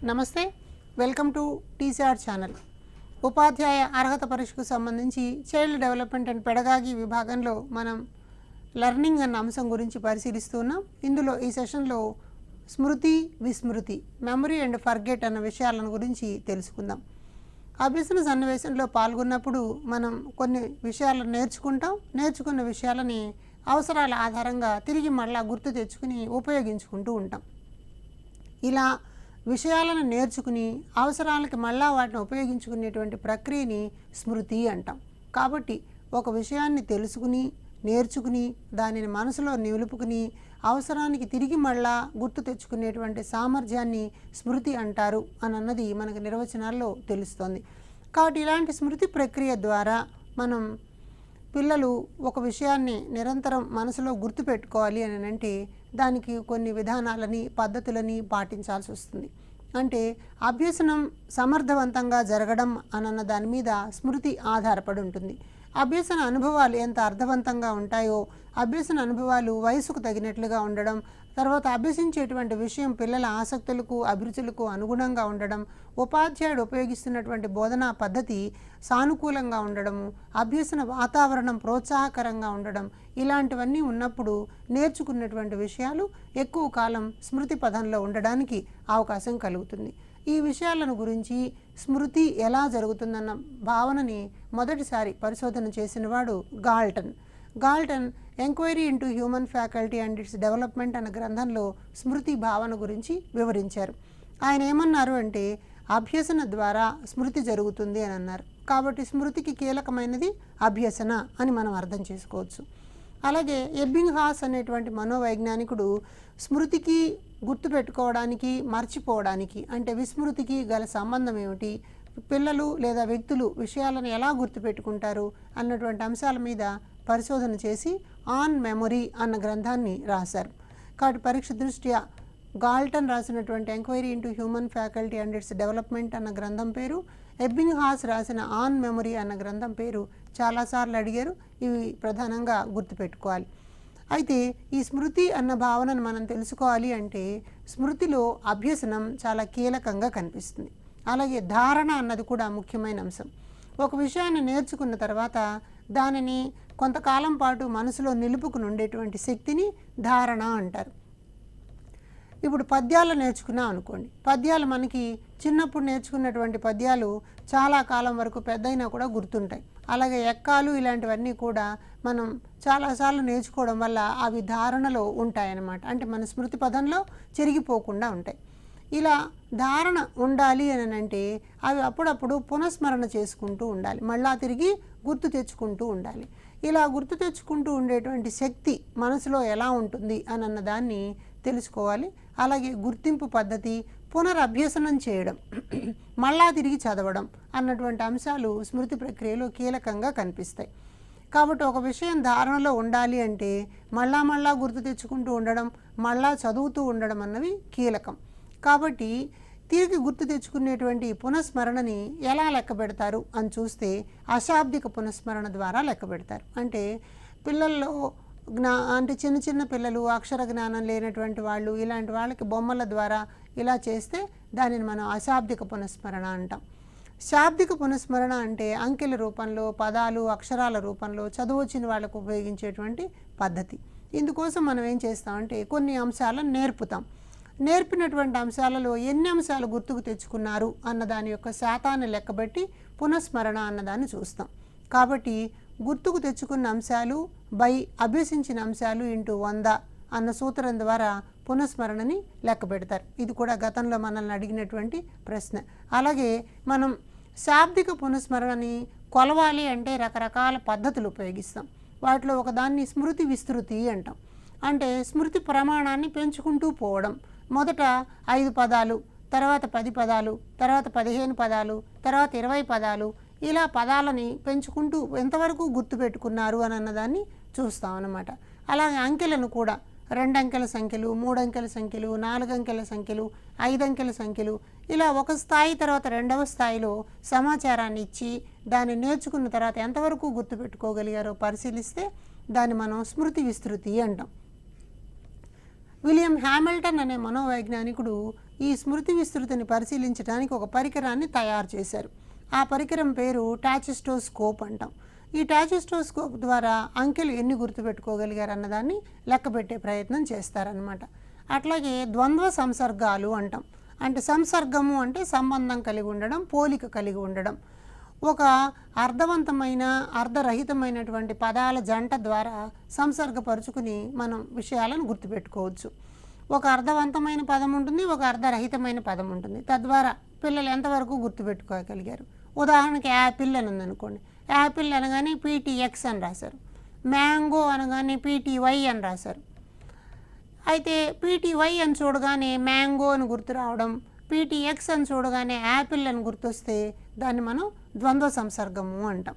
నమస్తే, welcome to TCR channel. ఉపాధ్యాయ అర్హత పరీక్షకు సంబంధించి చైల్డ్ డెవలప్మెంట్ అండ్ పెడగాగి విభాగంలో మనం లెర్నింగ్ అన్న అంశం గురించి పరిశీలిస్తున్నాం. ఇందులో ఈ సెషన్లో స్మృతి, విస్మృతి, మెమరీ అండ్ ఫర్గెట్ అన్న విషయాలను గురించి తెలుసుకుందాం. అభ్యసన సన్నివేశంలో పాల్గొన్నప్పుడు మనం కొన్ని విషయాలను నేర్చుకున్న విషయాలని అవసరాల ఆధారంగా తిరిగి మళ్ళా గుర్తు తెచ్చుకుని ఉపయోగించుకుంటూ ఉంటాం. ఇలా విషయాలను నేర్చుకుని అవసరాలకి మళ్ళా వాటిని ఉపయోగించుకునేటువంటి ప్రక్రియని స్మృతి అంటాం. కాబట్టి ఒక విషయాన్ని తెలుసుకుని నేర్చుకుని దానిని మనసులో నిలుపుకుని అవసరానికి తిరిగి మళ్ళా గుర్తు తెచ్చుకునేటువంటి సామర్థ్యాన్ని స్మృతి అంటారు అన్నది మనకు నిర్వచనాల్లో తెలుస్తోంది. కాబట్టి ఇలాంటి స్మృతి ప్రక్రియ ద్వారా మనం పిల్లలు ఒక విషయాన్ని నిరంతరం మనసులో గుర్తుపెట్టుకోవాలి అని అంటే దానికి కొన్ని విధానాలని పద్ధతులని పాటించాల్సి వస్తుంది. అంటే అభ్యసనం సమర్థవంతంగా జరగడం అన్న దాని మీద స్మృతి ఆధారపడి ఉంటుంది. అభ్యసన అనుభవాలు ఎంత అర్థవంతంగా ఉంటాయో, అభ్యసన అనుభవాలు వయసుకు తగినట్లుగా ఉండడం, తర్వాత అభ్యసించేటువంటి విషయం పిల్లల ఆసక్తులకు అభిరుచులకు అనుగుణంగా ఉండడం, ఉపాధ్యాయుడు ఉపయోగిస్తున్నటువంటి బోధనా పద్ధతి సానుకూలంగా ఉండడము, అభ్యసన వాతావరణం ప్రోత్సాహకరంగా ఉండడం, ఇలాంటివన్నీ ఉన్నప్పుడు నేర్చుకున్నటువంటి విషయాలు ఎక్కువ కాలం స్మృతి పథంలో ఉండడానికి అవకాశం కలుగుతుంది. ఈ విషయాలను గురించి స్మృతి ఎలా జరుగుతుందన్న భావనని మొదటిసారి పరిశోధన చేసినవాడు Galton enquiry into human faculty and its development అన్న గ్రంథంలో స్మృతి భావన గురించి వివరించారు. ఆయన ఏమన్నారు అంటే అభ్యసన ద్వారా స్మృతి జరుగుతుంది అని అన్నారు. కాబట్టి స్మృతికి కీలకమైనది అభ్యసన అని మనం అర్థం చేసుకోవచ్చు. అలాగే ఎబ్బింగ్హాస్ అనేటువంటి మనోవైజ్ఞానికుడు స్మృతికి గుర్తుపెట్టుకోవడానికి మర్చిపోవడానికి అంటే విస్మృతికి గల సంబంధం ఏమిటి, పిల్లలు లేదా వ్యక్తులు విషయాలను ఎలా గుర్తుపెట్టుకుంటారు అన్నటువంటి అంశాల మీద పరిశోధన చేసి ఆన్ మెమొరీ అన్న గ్రంథాన్ని రాశారు. కాబట్టి పరీక్ష దృష్ట్యా గాల్టన్ రాసినటువంటి enquiry into human faculty and its development అన్న గ్రంథం పేరు, ఎబ్బింగ్హాస్ రాసిన ఆన్ మెమొరీ అన్న గ్రంథం పేరు చాలాసార్లు అడిగారు. ఇవి ప్రధానంగా గుర్తుపెట్టుకోవాలి. అయితే ఈ స్మృతి అన్న భావనను మనం తెలుసుకోవాలి అంటే స్మృతిలో అభ్యసనం చాలా కీలకంగా కనిపిస్తుంది. అలాగే ధారణ అన్నది కూడా ముఖ్యమైన అంశం. ఒక విషయాన్ని నేర్చుకున్న తర్వాత దానిని కొంతకాలం పాటు మనసులో నిలుపుకుని ఉండేటువంటి శక్తిని ధారణ అంటారు. ఇప్పుడు పద్యాలు నేర్చుకున్నాం అనుకోండి, పద్యాలు మనకి చిన్నప్పుడు నేర్చుకున్నటువంటి పద్యాలు చాలా కాలం వరకు పెద్దయినా కూడా గుర్తుంటాయి. అలాగే ఎక్కాలు ఇలాంటివన్నీ కూడా మనం చాలాసార్లు నేర్చుకోవడం వల్ల అవి ధారణలో ఉంటాయన్నమాట. అంటే మన స్మృతి పదంలో చెరిగిపోకుండా ఉంటాయి. ఇలా ధారణ ఉండాలి అని అంటే అవి అప్పుడప్పుడు పునఃస్మరణ చేసుకుంటూ ఉండాలి, మళ్ళా తిరిగి గుర్తు తెచ్చుకుంటూ ఉండాలి. ఇలా గుర్తు తెచ్చుకుంటూ ఉండేటువంటి శక్తి మనసులో ఎలా ఉంటుంది అన్న దాన్ని తెలుసుకోవాలి. అలాగే గుర్తింపు పద్ధతి, పునరభ్యసనం చేయడం, మళ్ళా తిరిగి చదవడం అన్నటువంటి అంశాలు స్మృతి ప్రక్రియలో కీలకంగా కనిపిస్తాయి. కాబట్టి ఒక విషయం ధారణలో ఉండాలి అంటే మళ్ళా గుర్తు తెచ్చుకుంటూ ఉండడం, మళ్ళా చదువుతూ ఉండడం అన్నవి కీలకం. కాబట్టి తిరిగి గుర్తు తెచ్చుకునేటువంటి పునఃస్మరణని ఎలా లెక్క పెడతారు అని చూస్తే అశాబ్దిక పునఃస్మరణ ద్వారా లెక్క పెడతారు. అంటే పిల్లల్లో అంటే చిన్న పిల్లలు అక్షర జ్ఞానం లేనటువంటి వాళ్ళు, ఇలాంటి వాళ్ళకి బొమ్మల ద్వారా ఇలా చేస్తే దానిని మనం అశాబ్దిక పునఃస్మరణ అంటాం. శాబ్దిక పునఃస్మరణ అంటే అంకెల రూపంలో, పదాలు అక్షరాల రూపంలో చదువొచ్చిన వాళ్ళకు ఉపయోగించేటువంటి పద్ధతి. ఇందుకోసం మనం ఏం చేస్తామంటే కొన్ని అంశాలను నేర్పుతాం. నేర్పినటువంటి అంశాలలో ఎన్ని అంశాలు గుర్తుకు తెచ్చుకున్నారు అన్న దాని యొక్క శాతాన్ని లెక్కబెట్టి పునఃస్మరణ అన్నదాన్ని చూస్తాం. కాబట్టి గుర్తుకు తెచ్చుకున్న అంశాలు బై అభ్యసించిన అంశాలు ఇంటూ 100 అన్న సూత్రం ద్వారా పునఃస్మరణని లెక్క పెడతారు. ఇది కూడా గతంలో మనల్ని అడిగినటువంటి ప్రశ్న. అలాగే మనం శాబ్దిక పునఃస్మరణని కొలవాలి అంటే రకరకాల పద్ధతులు ఉపయోగిస్తాం. వాటిలో ఒకదాన్ని స్మృతి విస్తృతి అంటాం. అంటే స్మృతి ప్రమాణాన్ని పెంచుకుంటూ పోవడం. మొదట 5 పదాలు, తర్వాత 10 పదాలు, తర్వాత 15 పదాలు, తర్వాత 20 పదాలు, ఇలా పదాలని పెంచుకుంటూ ఎంతవరకు గుర్తుపెట్టుకున్నారు అని అన్నదాన్ని చూస్తాం అన్నమాట. అలాగే అంకెలను కూడా 2 అంకెల సంఖ్యలు, 3 అంకెల సంఖ్యలు, 4 అంకెల సంఖ్యలు, 5 అంకెల సంఖ్యలు, ఇలా ఒక స్థాయి తర్వాత రెండవ స్థాయిలో సమాచారాన్ని ఇచ్చి దాన్ని నేర్చుకున్న తర్వాత ఎంతవరకు గుర్తుపెట్టుకోగలిగారో పరిశీలిస్తే దాన్ని మనం స్మృతి విస్తృతి అంటాం. విలియం హ్యామిల్టన్ అనే మనోవైజ్ఞానికుడు ఈ స్మృతి విస్తృతిని పరిశీలించడానికి ఒక పరికరాన్ని తయారు చేశారు. ఆ పరికరం పేరు టాచిస్టోస్కోప్ అంటాం. ఈ టాచిస్టోస్కోప్ ద్వారా అంకెలు ఎన్ని గుర్తుపెట్టుకోగలిగారు అన్నదాన్ని లెక్కపెట్టే ప్రయత్నం చేస్తారనమాట. అట్లాగే ద్వంద్వ సంసర్గాలు అంటాం. అంటే సంసర్గము అంటే సంబంధం కలిగి ఉండడం, పోలిక కలిగి ఉండడం. ఒక అర్థవంతమైన అర్థరహితమైనటువంటి పదాల జంట ద్వారా సంసర్గపరుచుకుని మనం విషయాలను గుర్తుపెట్టుకోవచ్చు. ఒక అర్థవంతమైన పదం ఉంటుంది, ఒక అర్థరహితమైన పదం ఉంటుంది. తద్వారా పిల్లలు ఎంతవరకు గుర్తుపెట్టుకోగలిగారు? ఉదాహరణకి యాపిల్ అని ఉందనుకోండి. యాపిల్ అనగానే పీటీఎక్స్ అని రాశారు. మ్యాంగో అనగానే పీటీవై అని రాశారు. అయితే పీటీవై అని చూడగానే మ్యాంగో అని గుర్తు రావడం, పీటీఎక్స్ అని చూడగానే యాపిల్ అని గుర్తొస్తే దాన్ని మనం ద్వంద్వ సంసర్గము అంటాం.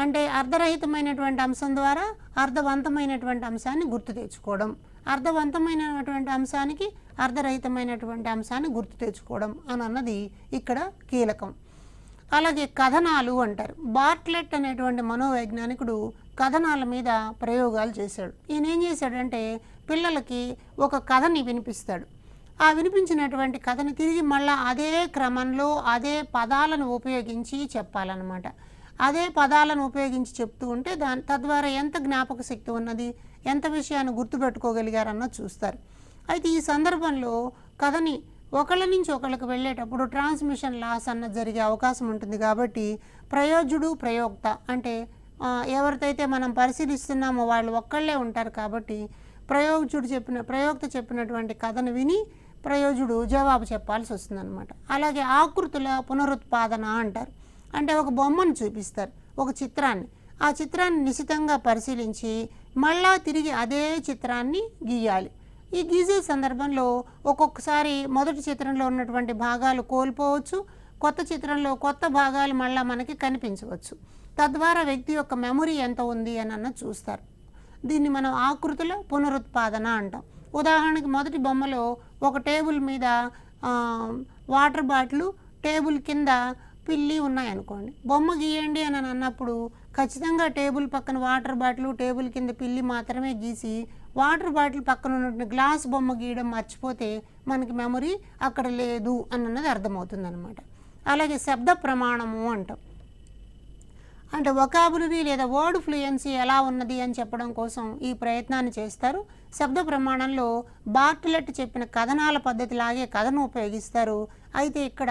అంటే అర్ధరహితమైనటువంటి అంశం ద్వారా అర్థవంతమైనటువంటి అంశాన్ని గుర్తు తెచ్చుకోవడం, అర్థవంతమైనటువంటి అంశానికి అర్ధరహితమైనటువంటి అంశాన్ని గుర్తు తెచ్చుకోవడం అని అన్నది ఇక్కడ కీలకం. అలాగే కథనాలు అంటారు. బార్ట్లెట్ అనేటువంటి మనోవైజ్ఞానికుడు కథనాల మీద ప్రయోగాలు చేశాడు. ఈయన ఏం చేశాడంటే పిల్లలకి ఒక కథని వినిపిస్తాడు. ఆ వినిపించినటువంటి కథని తిరిగి మళ్ళీ అదే క్రమంలో అదే పదాలను ఉపయోగించి చెప్పాలన్నమాట. అదే పదాలను ఉపయోగించి చెప్తూ ఉంటే తద్వారా ఎంత జ్ఞాపక శక్తి ఉన్నది, ఎంత విషయాన్ని గుర్తుపెట్టుకోగలిగారన్నది చూస్తారు. అయితే ఈ సందర్భంలో కథని ఒకళ్ళ నుంచి ఒకళ్ళకి వెళ్ళేటప్పుడు ట్రాన్స్మిషన్ లాస్ అన్నది జరిగే అవకాశం ఉంటుంది. కాబట్టి ప్రయోజ్యుడు ప్రయోక్త అంటే ఎవరితైతే మనం పరిశీలిస్తున్నామో వాళ్ళు ఒక్కళ్ళే ఉంటారు. కాబట్టి ప్రయోక్త చెప్పినటువంటి కథను విని ప్రయోజుడు జవాబు చెప్పాల్సి వస్తుందన్నమాట. అలాగే ఆకృతుల పునరుత్పాదన అంటారు. అంటే ఒక బొమ్మను చూపిస్తారు, ఒక చిత్రాన్ని. ఆ చిత్రాన్ని నిశితంగా పరిశీలించి మళ్ళా తిరిగి అదే చిత్రాన్ని గీయాలి. ఈ గీసే సందర్భంలో ఒక్కొక్కసారి మొదటి చిత్రంలో ఉన్నటువంటి భాగాలు కోల్పోవచ్చు, కొత్త చిత్రంలో కొత్త భాగాలు మళ్ళీ మనకి కనిపించవచ్చు. తద్వారా వ్యక్తి యొక్క మెమొరీ ఎంత ఉంది అని అన్నది చూస్తారు. దీన్ని మనం ఆకృతుల పునరుత్పాదన అంటాం. ఉదాహరణకి మొదటి బొమ్మలో ఒక టేబుల్ మీద వాటర్ బాటిల్, టేబుల్ కింద పిల్లి ఉన్నాయనుకోండి. బొమ్మ గీయండి అని అన్నప్పుడు ఖచ్చితంగా టేబుల్ పక్కన వాటర్ బాటిల్, టేబుల్ కింద పిల్లి మాత్రమే గీసి వాటర్ బాటిల్ పక్కన ఉన్నటువంటి గ్లాస్ బొమ్మ గీయడం మర్చిపోతే మనకి మెమొరీ అక్కడ లేదు అన్నది అర్థమవుతుంది అనమాట. అలాగే శబ్ద ప్రమాణము అంటాం. అంటే వొకాబులరీ లేదా వర్డ్ ఫ్లూయెన్సీ ఎలా ఉన్నది అని చెప్పడం కోసం ఈ ప్రయత్నాన్ని చేస్తారు. శబ్ద ప్రమాణంలో బార్ట్లెట్ చెప్పిన కథనాల పద్ధతిలాగే కథను ఉపయోగిస్తారు. అయితే ఇక్కడ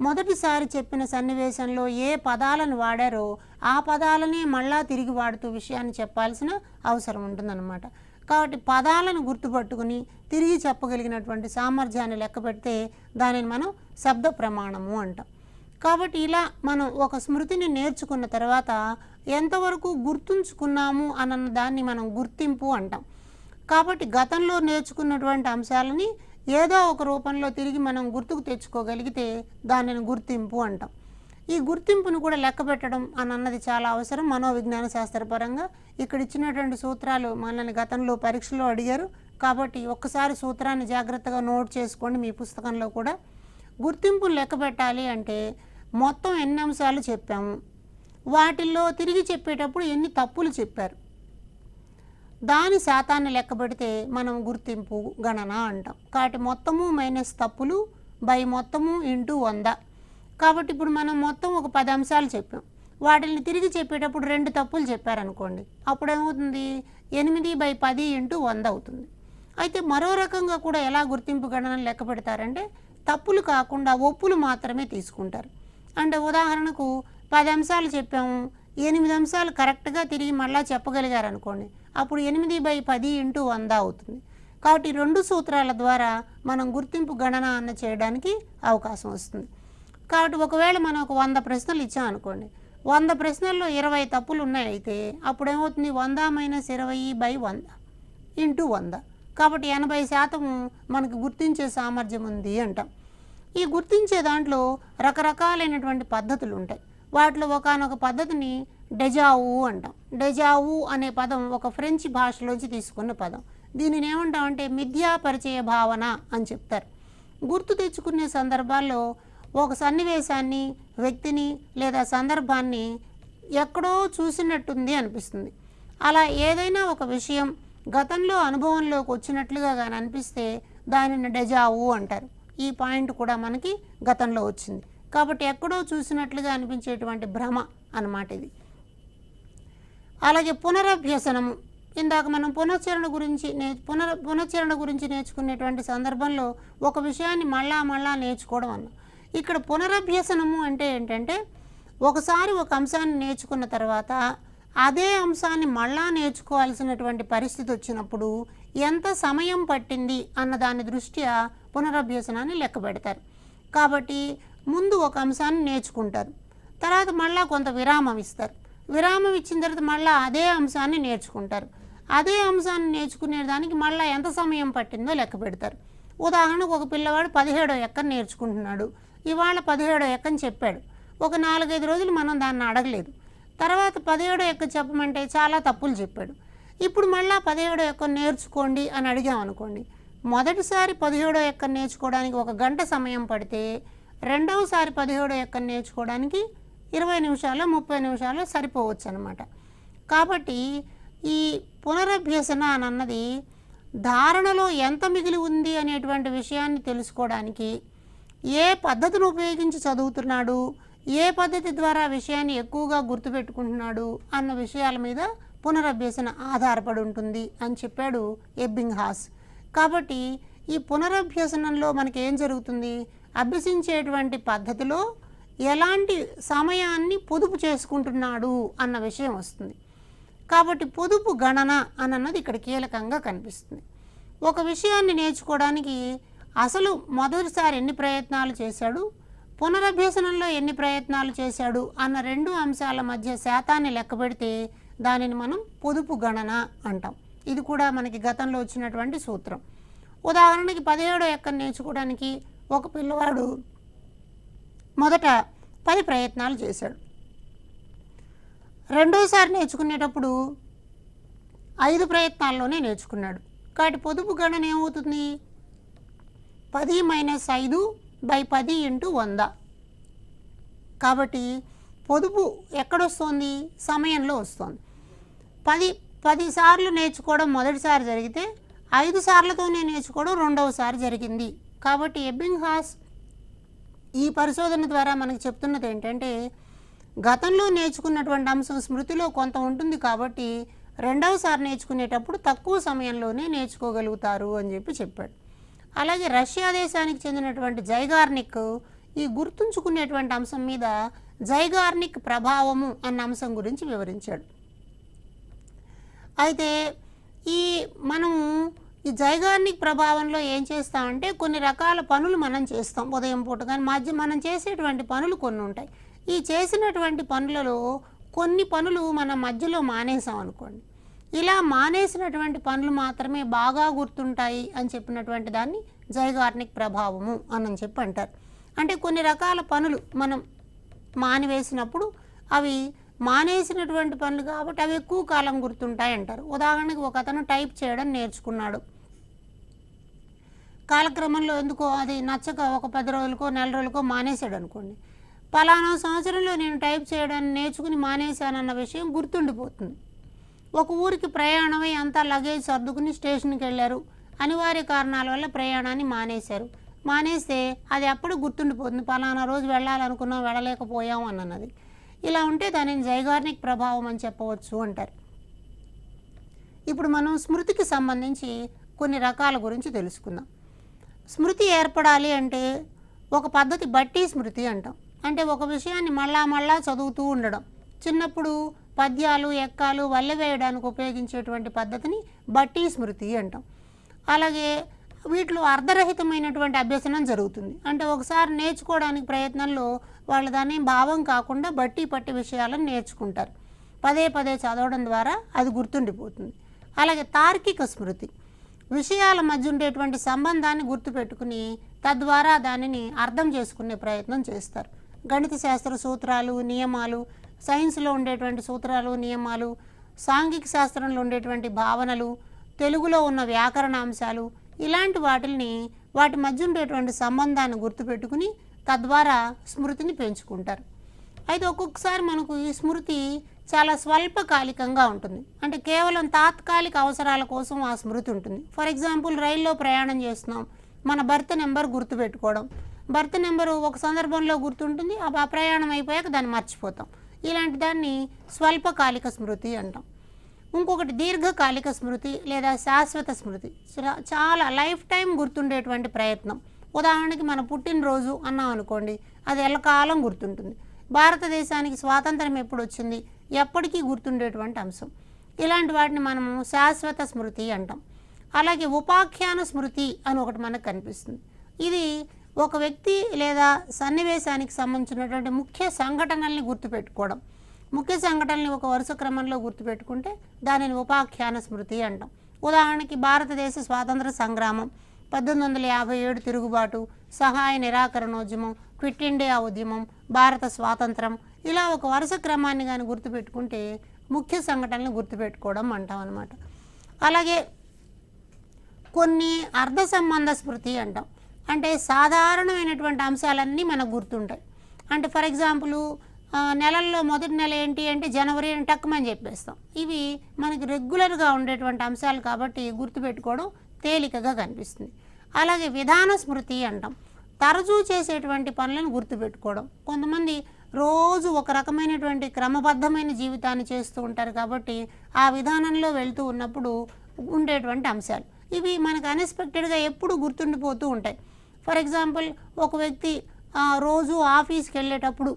మొదటిసారి చెప్పిన సన్నివేశంలో ఏ పదాలను వాడారో ఆ పదాలనే మళ్ళా తిరిగి వాడుతూ విషయాన్ని చెప్పాల్సిన అవసరం ఉంటుందన్నమాట. కాబట్టి పదాలను గుర్తుపట్టుకుని తిరిగి చెప్పగలిగినటువంటి సామర్థ్యాన్ని లెక్క పెడితే దానిని మనం శబ్ద ప్రమాణము అంటాం. కాబట్టి ఇలా మనం ఒక స్మృతిని నేర్చుకున్న తర్వాత ఎంతవరకు గుర్తుంచుకున్నాము అన్న దాన్ని మనం గుర్తింపు అంటాం. కాబట్టి గతంలో నేర్చుకున్నటువంటి అంశాలని ఏదో ఒక రూపంలో తిరిగి మనం గుర్తుకు తెచ్చుకోగలిగితే దానిని గుర్తింపు అంటాం. ఈ గుర్తింపును కూడా లెక్క పెట్టడం అన్నది చాలా అవసరం మనోవిజ్ఞాన శాస్త్రపరంగా. ఇక్కడ ఇచ్చినటువంటి సూత్రాలు మనల్ని గతంలో పరీక్షలో అడిగారు. కాబట్టి ఒక్కసారి సూత్రాన్ని జాగ్రత్తగా నోట్ చేసుకోండి మీ పుస్తకంలో కూడా. గుర్తింపును లెక్క పెట్టాలి అంటే మొత్తం ఎన్ని అంశాలు చెప్పాము, వాటిల్లో తిరిగి చెప్పేటప్పుడు ఎన్ని తప్పులు చెప్పారు, దాని శాతాన్ని లెక్క పెడితే మనం గుర్తింపు గణన అంటాం. కాబట్టి మొత్తము మైనస్ తప్పులు బై మొత్తము ఇంటూ 100. కాబట్టి ఇప్పుడు మనం మొత్తం ఒక 10 అంశాలు చెప్పాం, వాటిని తిరిగి చెప్పేటప్పుడు 2 తప్పులు చెప్పారనుకోండి, అప్పుడేమవుతుంది 8/10 ఇంటూ 100 అవుతుంది. అయితే మరో రకంగా కూడా ఎలా గుర్తింపు గణనను లెక్క పెడతారంటే తప్పులు కాకుండా ఒప్పులు మాత్రమే తీసుకుంటారు. అంటే ఉదాహరణకు 10 అంశాలు చెప్పాము, 8 అంశాలు కరెక్ట్గా తిరిగి మళ్ళీ చెప్పగలిగారు అనుకోండి, అప్పుడు 8/10 ఇంటూ 100 అవుతుంది. కాబట్టి 2 సూత్రాల ద్వారా మనం గుర్తింపు గణన చేయడానికి అవకాశం వస్తుంది. కాబట్టి ఒకవేళ మనం ఒక 100 ప్రశ్నలు ఇచ్చామనుకోండి, 100 ప్రశ్నల్లో 20 తప్పులు ఉన్నాయి. అయితే అప్పుడేమవుతుంది 100 - 20/100 ఇంటూ 100. కాబట్టి 80% మనకు గుర్తించే సామర్థ్యం ఉంది అంటాం. ఈ గుర్తించే దాంట్లో రకరకాలైనటువంటి పద్ధతులు ఉంటాయి. వాటిలో ఒకానొక పద్ధతిని డెజావు అంటాం. డెజావు అనే పదం ఒక ఫ్రెంచ్ భాషలోంచి తీసుకున్న పదం. దీనిని ఏమంటామంటే మిథ్యా పరిచయ భావన అని చెప్తారు. గుర్తు తెచ్చుకునే సందర్భాల్లో ఒక సన్నివేశాన్ని, వ్యక్తిని లేదా సందర్భాన్ని ఎక్కడో చూసినట్టుంది అనిపిస్తుంది. అలా ఏదైనా ఒక విషయం గతంలో అనుభవంలోకి వచ్చినట్లుగా కానీ అనిపిస్తే దానిని డెజావు అంటారు. ఈ పాయింట్ కూడా మనకి గతంలో వచ్చింది. కాబట్టి ఎక్కడో చూసినట్లుగా అనిపించేటువంటి భ్రమ అన్నమాట ఇది. అలాగే పునరభ్యసనము, ఇందాక మనం పునశ్చరణ గురించి నేర్చుకునేటువంటి సందర్భంలో ఒక విషయాన్ని మళ్ళా నేర్చుకోవడం అన్నాం. ఇక్కడ పునరభ్యసనము అంటే ఏంటంటే ఒకసారి ఒక అంశాన్ని నేర్చుకున్న తర్వాత అదే అంశాన్ని మళ్ళా నేర్చుకోవాల్సినటువంటి పరిస్థితి వచ్చినప్పుడు ఎంత సమయం పట్టింది అన్న దాని దృష్ట్యా పునరభ్యసనాన్ని లెక్క పెడతారు. కాబట్టి ముందు ఒక అంశాన్ని నేర్చుకుంటారు, తర్వాత మళ్ళా కొంత విరామం ఇస్తారు, విరామం ఇచ్చిన తర్వాత మళ్ళీ అదే అంశాన్ని నేర్చుకుంటారు, అదే అంశాన్ని నేర్చుకునే దానికి మళ్ళీ ఎంత సమయం పట్టిందో లెక్క పెడతారు. ఉదాహరణకు ఒక పిల్లవాడు 17వ ఎక్కని నేర్చుకుంటున్నాడు, ఇవాళ 17వ ఎక్కని చెప్పాడు, ఒక 4-5 రోజులు మనం దాన్ని అడగలేదు, తర్వాత 17వ ఎక్క చెప్పమంటే చాలా తప్పులు చెప్పాడు. ఇప్పుడు మళ్ళీ 17వ ఎక్క నేర్చుకోండి అని అడిగామనుకోండి, మొదటిసారి 17వ ఎక్క నేర్చుకోవడానికి 1 గంట సమయం పడితే రెండవసారి 17వ ఎక్క నేర్చుకోవడానికి 20 నిమిషాలు 30 నిమిషాలు సరిపోవచ్చు అన్నమాట. కాబట్టి ఈ పునరభ్యసన అని అన్నది ధారణలో ఎంత మిగిలి ఉంది అనేటువంటి విషయాన్ని తెలుసుకోవడానికి ఏ పద్ధతిని ఉపయోగించి చదువుతున్నాడు, ఏ పద్ధతి ద్వారా విషయాన్ని ఎక్కువగా గుర్తుపెట్టుకుంటున్నాడు అన్న విషయాల మీద పునరభ్యసన ఆధారపడి ఉంటుంది అని చెప్పాడు ఎబ్బింగ్హాస్. కాబట్టి ఈ పునరభ్యసనంలో మనకి ఏం జరుగుతుంది, అభ్యసించేటువంటి పద్ధతిలో ఎలాంటి సమయాన్ని పొదుపు చేసుకుంటున్నాడు అన్న విషయం వస్తుంది. కాబట్టి పొదుపు గణన అన్నది ఇక్కడ కీలకంగా కనిపిస్తుంది. ఒక విషయాన్ని నేర్చుకోవడానికి అసలు మొదటిసారి ఎన్ని ప్రయత్నాలు చేశాడు, పునరభ్యసనంలో ఎన్ని ప్రయత్నాలు చేశాడు అన్న 2 అంశాల మధ్య శాతాన్ని లెక్క పెడితే దానిని మనం పొదుపు గణన అంటాం. ఇది కూడా మనకి గతంలో వచ్చినటువంటి సూత్రం. ఉదాహరణకి 17వ ఎక్కని నేర్చుకోవడానికి ఒక పిల్లవాడు మొదట 10 ప్రయత్నాలు చేశాడు, రెండోసారి నేర్చుకునేటప్పుడు 5 ప్రయత్నాల్లోనే నేర్చుకున్నాడు. కాబట్టి పొదుపు గణన ఏమవుతుంది, 10 - 5 / 10 × 100. కాబట్టి పొదుపు ఎక్కడొస్తుంది, సమయంలో వస్తుంది. 10 సార్లు నేర్చుకోవడం మొదటిసారి జరిగితే 5 సార్లతోనే నేర్చుకోవడం రెండవసారి జరిగింది. కాబట్టి ఎబ్బింగ్హాస్ ఈ పరిశోధన ద్వారా మనకు చెప్తున్నది ఏంటంటే గతంలో నేర్చుకున్నటువంటి అంశం స్మృతిలో కొంత ఉంటుంది, కాబట్టి రెండవసారి నేర్చుకునేటప్పుడు తక్కువ సమయంలోనే నేర్చుకోగలుగుతారు అని చెప్పాడు. అలాగే రష్యా దేశానికి చెందినటువంటి జైగార్నిక్ ఈ గుర్తుంచుకునేటువంటి అంశం మీద జైగార్నిక్ ప్రభావము అన్న అంశం గురించి వివరించాడు. అయితే మనము ఈ జైగార్నిక్ ప్రభావంలో ఏం చేస్తామంటే కొన్ని రకాల పనులు మనం చేస్తాం ఉదయం పూట, కానీ మనం చేసేటువంటి పనులు కొన్ని ఉంటాయి. ఈ చేసినటువంటి పనులలో కొన్ని పనులు మనం మధ్యలో మానేసాం అనుకోండి, ఇలా మానేసినటువంటి పనులు మాత్రమే బాగా గుర్తుంటాయి అని చెప్పినటువంటి దాన్ని జైగార్నిక్ ప్రభావము అని అంటారు. అంటే కొన్ని రకాల పనులు మనం మానివేసినప్పుడు అవి మానేసినటువంటి పనులు కాబట్టి అవి ఎక్కువ కాలం గుర్తుంటాయి అంటారు. ఉదాహరణకి ఒక అతను టైప్ చేయడం నేర్చుకున్నాడు, కాలక్రమంలో ఎందుకో అది నచ్చక ఒక 10 రోజులకో నెల రోజులకో మానేశాడు అనుకోండి, పలానా సంవత్సరంలో నేను టైప్ చేయడాన్ని నేర్చుకుని మానేశానన్న విషయం గుర్తుండిపోతుంది. ఒక ఊరికి ప్రయాణమై అంతా లగేజ్ సర్దుకుని స్టేషన్కి వెళ్ళారు, అనివార్య కారణాల వల్ల ప్రయాణాన్ని మానేశారు, మానేస్తే అది అప్పుడు గుర్తుండిపోతుంది, పలానా రోజు వెళ్ళాలనుకున్నాం వెళ్ళలేకపోయాం అన్నది. ఇలా ఉంటే దానిని జైగార్నిక్ ప్రభావం అని చెప్పవచ్చు అంటారు. ఇప్పుడు మనం స్మృతికి సంబంధించి కొన్ని రకాల గురించి తెలుసుకుందాం. స్మృతి ఏర్పడాలి అంటే ఒక పద్ధతి బట్టి స్మృతి అంటాం. అంటే ఒక విషయాన్ని మళ్ళా చదువుతూ ఉండడం. చిన్నప్పుడు పద్యాలు ఎక్కాలు వల్లె వేయడానికి ఉపయోగించేటువంటి పద్ధతిని బట్టి స్మృతి అంటాం. అలాగే వీటిలో అర్ధరహితమైనటువంటి అభ్యసనం జరుగుతుంది. అంటే ఒకసారి నేర్చుకోవడానికి ప్రయత్నంలో వాళ్ళు దాన్ని భావం కాకుండా బట్టి పట్టి విషయాలను నేర్చుకుంటారు, పదే చదవడం ద్వారా అది గుర్తుండిపోతుంది. అలాగే తార్కిక స్మృతి, విషయాల మధ్య ఉండేటువంటి సంబంధాన్ని గుర్తుపెట్టుకుని తద్వారా దానిని అర్థం చేసుకునే ప్రయత్నం చేస్తారు. గణిత శాస్త్ర సూత్రాలు నియమాలు, సైన్స్లో ఉండేటువంటి సూత్రాలు నియమాలు, సాంఘిక శాస్త్రంలో ఉండేటువంటి భావనలు, తెలుగులో ఉన్న వ్యాకరణ అంశాలు, ఇలాంటి వాటి మధ్య ఉండేటువంటి సంబంధాన్ని గుర్తుపెట్టుకుని తద్వారా స్మృతిని పెంచుకుంటారు. అయితే ఒక్కొక్కసారి మనకు ఈ స్మృతి చాలా స్వల్పకాలికంగా ఉంటుంది. అంటే కేవలం తాత్కాలిక అవసరాల కోసం ఆ స్మృతి ఉంటుంది. ఫర్ ఎగ్జాంపుల్ రైల్లో ప్రయాణం చేస్తున్నాం, మన బర్త్ నెంబర్ గుర్తుపెట్టుకోవడం. బర్త్ నెంబరు ఒక సందర్భంలో గుర్తుంటుంది, ఆ ప్రయాణం అయిపోయాక దాన్ని మర్చిపోతాం. ఇలాంటి దాన్ని స్వల్పకాలిక స్మృతి అంటాం. ఇంకొకటి దీర్ఘకాలిక స్మృతి లేదా శాశ్వత స్మృతి, చాలా లైఫ్ టైం గుర్తుండేటువంటి ప్రయత్నం. ఉదాహరణకి మన పుట్టినరోజు అన్నాం అనుకోండి, అది ఎల్లకాలం గుర్తుంటుంది. భారతదేశానికి స్వాతంత్రం ఎప్పుడు వచ్చింది, ఎప్పటికీ గుర్తుండేటువంటి అంశం. ఇలాంటి వాటిని మనము శాశ్వత స్మృతి అంటాం. అలాగే ఉపాఖ్యాన స్మృతి అని ఒకటి మనకు కనిపిస్తుంది. ఇది ఒక వ్యక్తి లేదా సన్నివేశానికి సంబంధించినటువంటి ముఖ్య సంఘటనల్ని గుర్తుపెట్టుకోవడం. ముఖ్య సంఘటనల్ని ఒక వరుస క్రమంలో గుర్తుపెట్టుకుంటే దానిని ఉపాఖ్యాన స్మృతి అంటాం. ఉదాహరణకి భారతదేశ స్వాతంత్ర సంగ్రామం, 1857 తిరుగుబాటు, సహాయ నిరాకరణోద్యమం, క్విట్ ఇండియా ఉద్యమం, భారత స్వాతంత్రం, ఇలా ఒక వరుస క్రమాన్ని కానీ గుర్తుపెట్టుకుంటే ముఖ్య సంఘటనలు గుర్తుపెట్టుకోవడం అంటాం అన్నమాట. అలాగే కొన్ని అర్ధ సంబంధ స్మృతి అంటాం. అంటే సాధారణమైనటువంటి అంశాలన్నీ మనకు గుర్తుంటాయి. అంటే ఫర్ ఎగ్జాంపుల్ నెలల్లో మొదటి నెల ఏంటి అంటే జనవరి అని టక్కుమని చెప్పేస్తాం. ఇవి మనకి రెగ్యులర్గా ఉండేటువంటి అంశాలు కాబట్టి గుర్తుపెట్టుకోవడం తేలికగా కనిపిస్తుంది. అలాగే విధాన స్మృతి అంటాం. తరచూ చేసేటువంటి పనులను గుర్తుపెట్టుకోవడం. కొంతమంది రోజు ఒక రకమైనటువంటి క్రమబద్ధమైన జీవితాన్ని చేస్తూ ఉంటారు కాబట్టి ఆ విధానంలో వెళ్తూ ఉన్నప్పుడు ఉండేటువంటి అంశాలు ఇవి మనకు అన్ఎక్స్పెక్టెడ్గా ఎప్పుడు గుర్తుండిపోతూ ఉంటాయి. ఫర్ ఎగ్జాంపుల్ ఒక వ్యక్తి రోజు ఆఫీస్కి వెళ్ళేటప్పుడు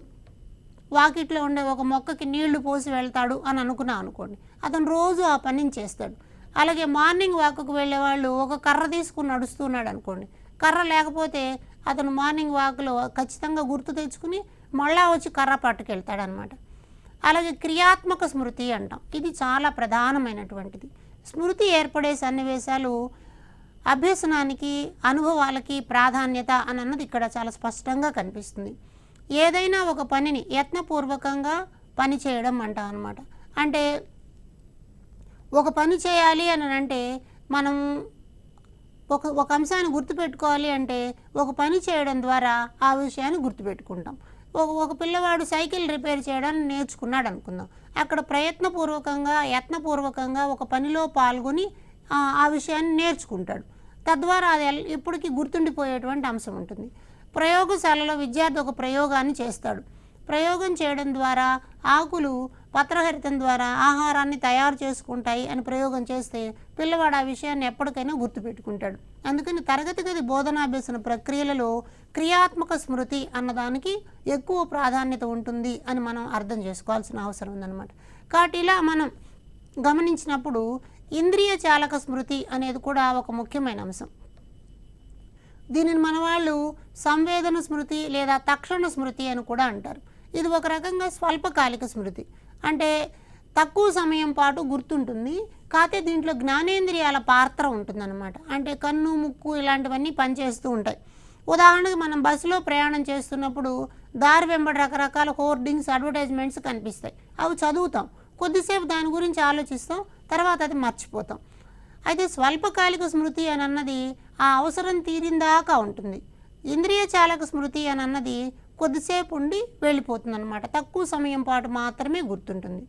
వాకిట్లో ఉండే ఒక మొక్కకి నీళ్లు పోసి వెళ్తాడు అని అనుకున్నాం అనుకోండి, అతను రోజు ఆ పనిని చేస్తాడు. అలాగే మార్నింగ్ వాక్కు వెళ్ళే వాళ్ళు ఒక కర్ర తీసుకుని నడుస్తున్నాడు అనుకోండి, కర్ర లేకపోతే అతను మార్నింగ్ వాక్లో ఖచ్చితంగా గుర్తు తెచ్చుకుని మళ్ళా వచ్చి కర్ర పట్టుకెళ్తాడనమాట. అలాగే క్రియాత్మక స్మృతి అంటాం. ఇది చాలా ప్రధానమైనటువంటిది. స్మృతి ఏర్పడే సన్నివేశాలు అభ్యసనానికి, అనుభవాలకి ప్రాధాన్యత అని అన్నది ఇక్కడ చాలా స్పష్టంగా కనిపిస్తుంది. ఏదైనా ఒక పనిని యత్నపూర్వకంగా పని చేయడం అంటాం అన్నమాట. అంటే ఒక పని చేయాలి అని అంటే మనం ఒక అంశాన్ని గుర్తుపెట్టుకోవాలి అంటే ఒక పని చేయడం ద్వారా ఆ విషయాన్ని గుర్తుపెట్టుకుంటాం. ఒక పిల్లవాడు సైకిల్ రిపేర్ చేయడానికి నేర్చుకున్నాడు అనుకుందాం, అక్కడ ప్రయత్నపూర్వకంగా యత్నపూర్వకంగా ఒక పనిలో పాల్గొని ఆ విషయాన్ని నేర్చుకుంటాడు. తద్వారా అది ఎప్పటికీ గుర్తుండిపోయేటువంటి అంశం ఉంటుంది. ప్రయోగశాలలో విద్యార్థి ఒక ప్రయోగాన్ని చేస్తాడు. ప్రయోగం చేయడం ద్వారా ఆకులు పత్రహరితం ద్వారా ఆహారాన్ని తయారు చేసుకుంటాయి అని ప్రయోగం చేస్తే పిల్లవాడు ఆ విషయాన్ని ఎప్పటికైనా గుర్తుపెట్టుకుంటాడు. అందుకని తరగతి గది బోధనాభ్యసన ప్రక్రియలలో క్రియాత్మక స్మృతి అన్నదానికి ఎక్కువ ప్రాధాన్యత ఉంటుంది అని మనం అర్థం చేసుకోవాల్సిన అవసరం ఉందన్నమాట. కాబట్టి ఇలా మనం గమనించినప్పుడు ఇంద్రియ చాలక స్మృతి అనేది కూడా ఒక ముఖ్యమైన అంశం. దీనిని మన వాళ్ళు సంవేదన స్మృతి లేదా తక్షణ స్మృతి అని కూడా అంటారు. ఇది ఒక రకంగా స్వల్పకాలిక స్మృతి, అంటే తక్కువ సమయం పాటు గుర్తుంటుంది. కాకపోతే దీంట్లో జ్ఞానేంద్రియాల పాత్ర ఉంటుందన్నమాట. అంటే కన్ను, ముక్కు ఇలాంటివన్నీ పనిచేస్తూ ఉంటాయి. ఉదాహరణకి మనం బస్సులో ప్రయాణం చేస్తున్నప్పుడు దారి వెంబడి రకరకాల హోర్డింగ్స్, అడ్వర్టైజ్మెంట్స్ కనిపిస్తాయి. అవి చదువుతాం, కొద్దిసేపు దాని గురించి ఆలోచిస్తాం, తర్వాత అది మర్చిపోతాం. అయితే స్వల్పకాలిక స్మృతి అని అన్నది ఆ అవసరం తీరిందాకా ఉంటుంది. ఇంద్రియ చాలక స్మృతి అని అన్నది కొద్దిసేపు ఉండి వెళ్ళిపోతుంది అన్నమాట. తక్కువ సమయం పాటు మాత్రమే గుర్తుంటుంది.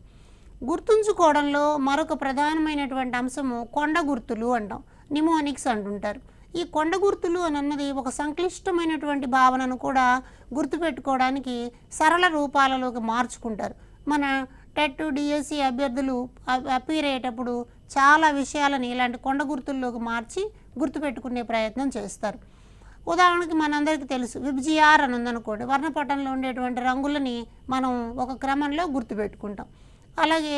గుర్తుంచుకోవడంలో మరొక ప్రధానమైనటువంటి అంశము కొండ గుర్తులు అంటాం, నిమోనిక్స్ అంటుంటారు. ఈ కొండ గుర్తులు అని అన్నది ఒక సంక్లిష్టమైనటువంటి భావనను కూడా గుర్తుపెట్టుకోవడానికి సరళ రూపాలలోకి మార్చుకుంటారు. మన టెట్, డిఎస్సి అభ్యర్థులు అపీర్ అయ్యేటప్పుడు చాలా విషయాలను ఇలాంటి కొండ గుర్తుల్లోకి మార్చి గుర్తుపెట్టుకునే ప్రయత్నం చేస్తారు. ఉదాహరణకి మనందరికీ తెలుసు విబ్జిఆర్ అని ఉందనుకోండి, వర్ణపటంలో ఉండేటువంటి రంగులని మనం ఒక క్రమంలో గుర్తుపెట్టుకుంటాం. అలాగే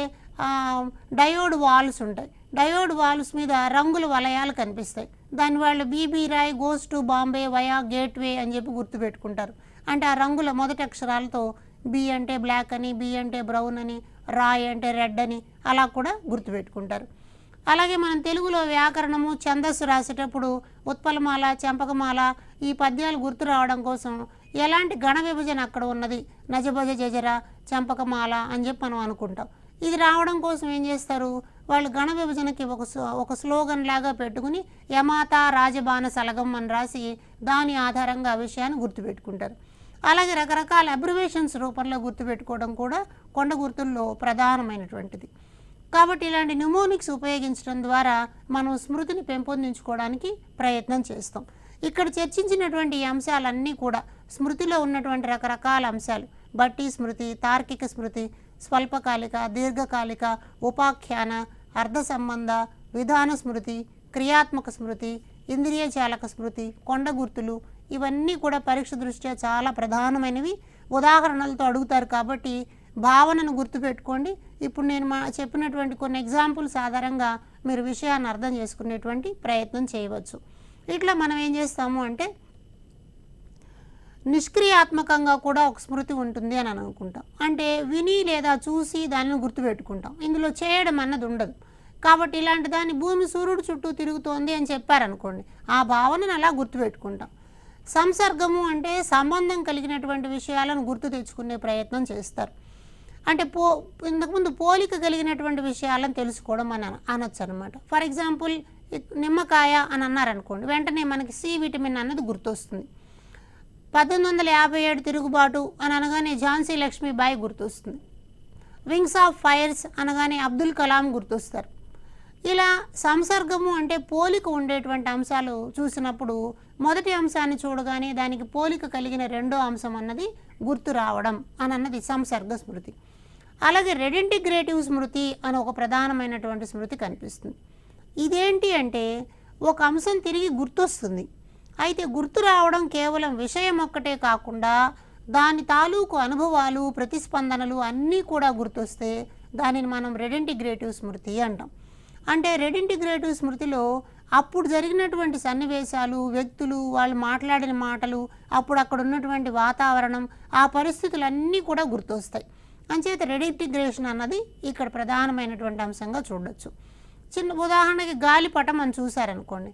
డయోడ్ వాల్స్ ఉంటాయి. డయోడ్ వాల్స్ మీద రంగుల వలయాలు కనిపిస్తాయి. దాని వాళ్ళు BB Roy goes to Bombay via gateway అని చెప్పి గుర్తుపెట్టుకుంటారు. అంటే ఆ రంగుల మొదటి అక్షరాలతో బి అంటే బ్లాక్ అని, బి అంటే బ్రౌన్ అని, రాయ్ అంటే రెడ్ అని అలా కూడా గుర్తుపెట్టుకుంటారు. అలాగే మనం తెలుగులో వ్యాకరణము, ఛందస్సు రాసేటప్పుడు ఉత్పలమాల, చంపకమాల ఈ పద్యాలు గుర్తు రావడం కోసం ఎలాంటి గణ విభజన అక్కడ ఉన్నది, నజభజ జజర చంపకమాల అని చెప్పి మనం అనుకుంటాం. ఇది రావడం కోసం ఏం చేస్తారు, వాళ్ళు గణ విభజనకి ఒక స్లోగన్ లాగా పెట్టుకుని యమాత రాజబాణ సలగం అని రాసి దాని ఆధారంగా ఆ విషయాన్ని గుర్తుపెట్టుకుంటారు. అలాగే రకరకాల అబ్రివేషన్స్ రూపంలో గుర్తుపెట్టుకోవడం కూడా కొండ గుర్తుల్లో ప్రధానమైనటువంటిది. కాబట్టి ఇలాంటి న్యూమోనిక్స్ ఉపయోగించడం ద్వారా మనం స్మృతిని పెంపొందించుకోవడానికి ప్రయత్నం చేస్తాం. ఇక్కడ చర్చించినటువంటి ఈ అంశాలన్నీ కూడా స్మృతిలో ఉన్నటువంటి రకరకాల అంశాలు బట్టి స్మృతి, తార్కిక స్మృతి, స్వల్పకాలిక, దీర్ఘకాలిక, ఉపాఖ్యాన, అర్ధ సంబంధ, విధాన స్మృతి, క్రియాత్మక స్మృతి, ఇంద్రియ చాలక స్మృతి, కొండ గుర్తులు, ఇవన్నీ కూడా పరీక్ష దృష్ట్యా చాలా ప్రధానమైనవి. ఉదాహరణలతో అడుగుతారు కాబట్టి భావనను గుర్తుపెట్టుకోండి. ఇప్పుడు నేను చెప్పినటువంటి కొన్ని ఎగ్జాంపుల్స్ ఆధారంగా మీరు విషయాన్ని అర్థం చేసుకునేటువంటి ప్రయత్నం చేయవచ్చు. ఇట్లా మనం ఏం చేస్తాము అంటే నిష్క్రియాత్మకంగా కూడా ఒక స్మృతి ఉంటుంది అని అనుకుంటాం. అంటే విని లేదా చూసి దానిని గుర్తుపెట్టుకుంటాం. ఇందులో చేయడం అన్నది ఉండదు. కాబట్టి ఇలాంటి దాన్ని భూమి సూర్యుడు చుట్టూ తిరుగుతోంది అని చెప్పారనుకోండి, ఆ భావనను అలా గుర్తుపెట్టుకుంటాం. సంసర్గము అంటే సంబంధం కలిగినటువంటి విషయాలను గుర్తు తెచ్చుకునే ప్రయత్నం చేస్తారు. అంటే ఇంతకుముందు పోలిక కలిగినటువంటి విషయాలను తెలుసుకోవడం అని అనొచ్చు అనమాట. ఫర్ ఎగ్జాంపుల్ నిమ్మకాయ అని అన్నారనుకోండి, వెంటనే మనకి సి విటమిన్ అన్నది గుర్తొస్తుంది. 1857 తిరుగుబాటు అని అనగానే ఝాన్సీ లక్ష్మీబాయి గుర్తొస్తుంది. వింగ్స్ ఆఫ్ ఫైర్స్ అనగానే అబ్దుల్ కలాం గుర్తొస్తారు. ఇలా సంసర్గము అంటే పోలిక ఉండేటువంటి అంశాలు చూసినప్పుడు మొదటి అంశాన్ని చూడగానే దానికి పోలిక కలిగిన రెండో అంశం అన్నది గుర్తు రావడం అని అన్నది సంసర్గ స్మృతి. అలాగే రెడింటిగ్రేటివ్ స్మృతి అని ఒక ప్రధానమైనటువంటి స్మృతి కనిపిస్తుంది. ఇదేంటి అంటే ఒక అంశం తిరిగి గుర్తొస్తుంది. అయితే గుర్తు రావడం కేవలం విషయం ఒక్కటే కాకుండా దాని తాలూకు అనుభవాలు, ప్రతిస్పందనలు అన్నీ కూడా గుర్తొస్తే దానిని మనం రెడింటిగ్రేటివ్ స్మృతి అంటాం. అంటే రెడింటిగ్రేటివ్ స్మృతిలో అప్పుడు జరిగినటువంటి సన్నివేశాలు, వ్యక్తులు, వాళ్ళు మాట్లాడిన మాటలు, అప్పుడు అక్కడ ఉన్నటువంటి వాతావరణం, ఆ పరిస్థితులన్నీ కూడా గుర్తొస్తాయి. అంచేత రెడింటిగ్రేషన్ అన్నది ఇక్కడ ప్రధానమైనటువంటి అంశంగా చూడొచ్చు. చిన్న ఉదాహరణకి గాలిపటం అని చూశారనుకోండి,